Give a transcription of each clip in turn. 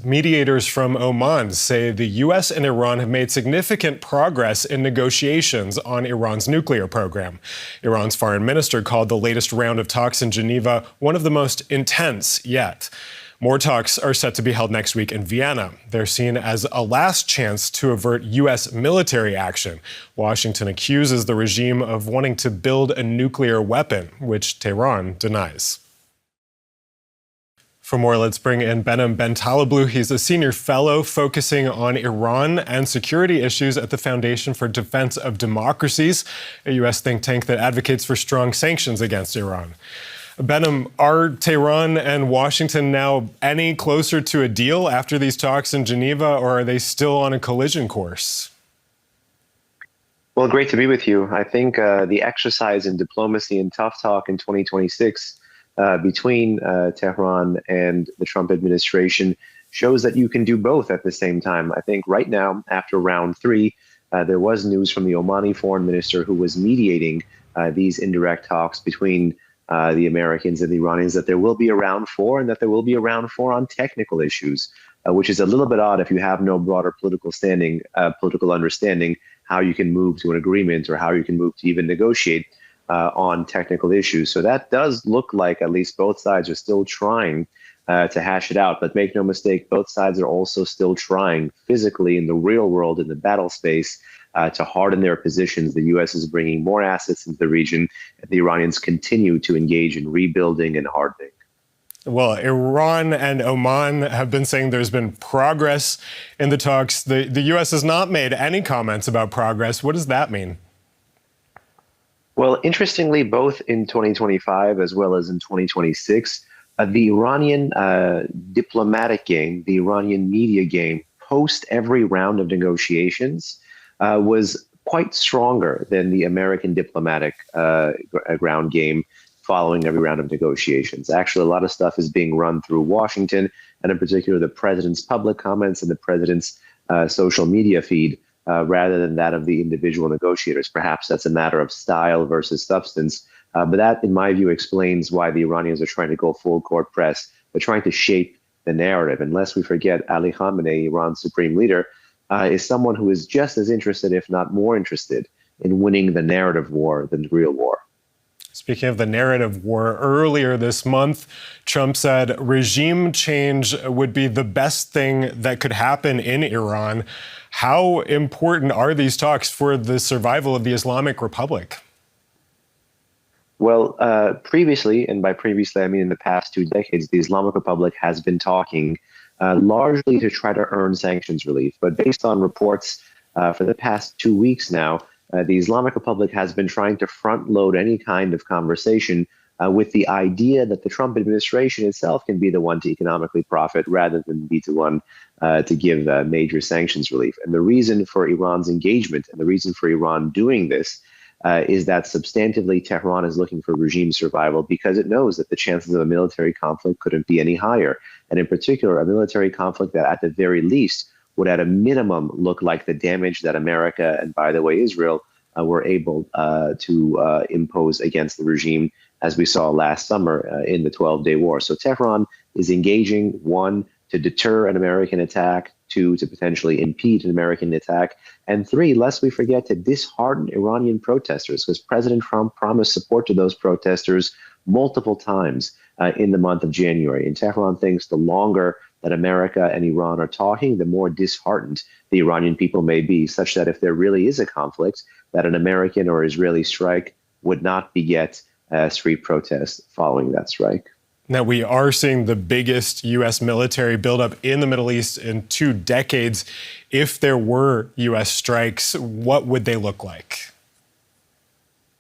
Mediators from Oman say the U.S. and Iran have made significant progress in negotiations on Iran's nuclear program. Iran's foreign minister called the latest round of talks in Geneva one of the most intense yet. More talks are set to be held next week in Vienna. They're seen as a last chance to avert U.S. military action. Washington accuses the regime of wanting to build a nuclear weapon, which Tehran denies. For more, let's bring in Behnam Bentaleblu. He's a senior fellow focusing on Iran and security issues at the Foundation for Defense of Democracies, a U.S. think tank that advocates for strong sanctions against Iran. Behnam, are Tehran and Washington now any closer to a deal after these talks in Geneva, or are they still on a collision course? Well, great to be with you. I think the exercise in diplomacy and tough talk in 2026 between Tehran and the Trump administration shows that you can do both at the same time. I think right now, after round three, there was news from the Omani foreign minister who was mediating these indirect talks between the Americans and the Iranians that there will be a round four and that there will be a round four on technical issues, which is a little bit odd if you have no broader political standing, political understanding, how you can move to an agreement or how you can move to even negotiate on technical issues. So that does look like at least both sides are still trying to hash it out. But make no mistake, both sides are also still trying physically in the real world, in the battle space, to harden their positions. The U.S. is bringing more assets into the region, and the Iranians continue to engage in rebuilding and hardening. Well, Iran and Oman have been saying there's been progress in the talks. The U.S. has not made any comments about progress. What does that mean? Well, interestingly, both in 2025 as well as in 2026, the Iranian diplomatic game, the Iranian media game, post every round of negotiations was quite stronger than the American diplomatic ground game following every round of negotiations. Actually, a lot of stuff is being run through Washington, and in particular, the president's public comments and the president's social media feed, rather than that of the individual negotiators. Perhaps that's a matter of style versus substance. But that, in my view, explains why the Iranians are trying to go full court press. They're trying to shape the narrative. And lest we forget, Ali Khamenei, Iran's supreme leader, is someone who is just as interested, if not more interested, in winning the narrative war than the real war. Speaking of the narrative war, earlier this month, Trump said regime change would be the best thing that could happen in Iran. How important are these talks for the survival of the Islamic Republic? Well, previously, and by previously I mean in the past 2 decades, the Islamic Republic has been talking largely to try to earn sanctions relief. But based on reports for the past 2 weeks now, the Islamic Republic has been trying to front load any kind of conversation with the idea that the Trump administration itself can be the one to economically profit rather than be the one to give major sanctions relief. And the reason for Iran's engagement and the reason for Iran doing this is that substantively Tehran is looking for regime survival because it knows that the chances of a military conflict couldn't be any higher. And in particular, a military conflict that at the very least would at a minimum look like the damage that America and, by the way, Israel were able to impose against the regime, as we saw last summer in the 12-day war. So Tehran is engaging, one, to deter an American attack, two, to potentially impede an American attack, and three, lest we forget, to dishearten Iranian protesters, because President Trump promised support to those protesters multiple times in the month of January. And Tehran thinks the longer that America and Iran are talking, the more disheartened the Iranian people may be, such that if there really is a conflict, that an American or Israeli strike would not beget street protests following that strike. Now, we are seeing the biggest U.S. military buildup in the Middle East in 2 decades. If there were U.S. strikes, what would they look like?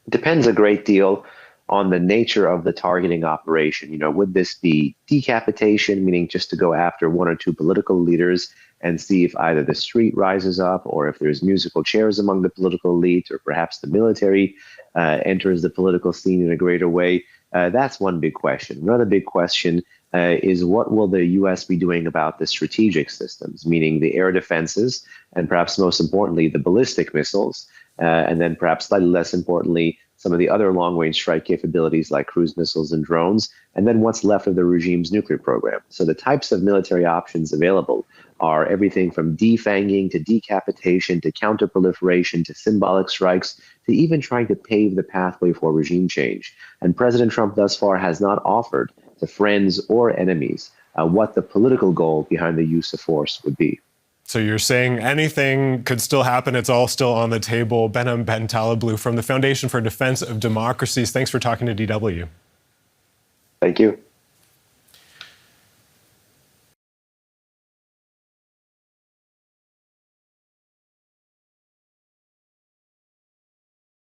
It depends a great deal on the nature of the targeting operation. You know, would this be decapitation, meaning just to go after one or two political leaders and see if either the street rises up or if there's musical chairs among the political elite, or perhaps the military enters the political scene in a greater way? That's one big question. Another big question is what will the U.S. be doing about the strategic systems, meaning the air defenses, and perhaps most importantly, the ballistic missiles, and then perhaps slightly less importantly, some of the other long-range strike capabilities like cruise missiles and drones, and then what's left of the regime's nuclear program. So the types of military options available are everything from defanging to decapitation to counterproliferation to symbolic strikes to even trying to pave the pathway for regime change. And President Trump thus far has not offered to friends or enemies what the political goal behind the use of force would be. So you're saying anything could still happen. It's all still on the table. Behnam Bentaleblu from the Foundation for Defense of Democracies. Thanks for talking to DW. Thank you.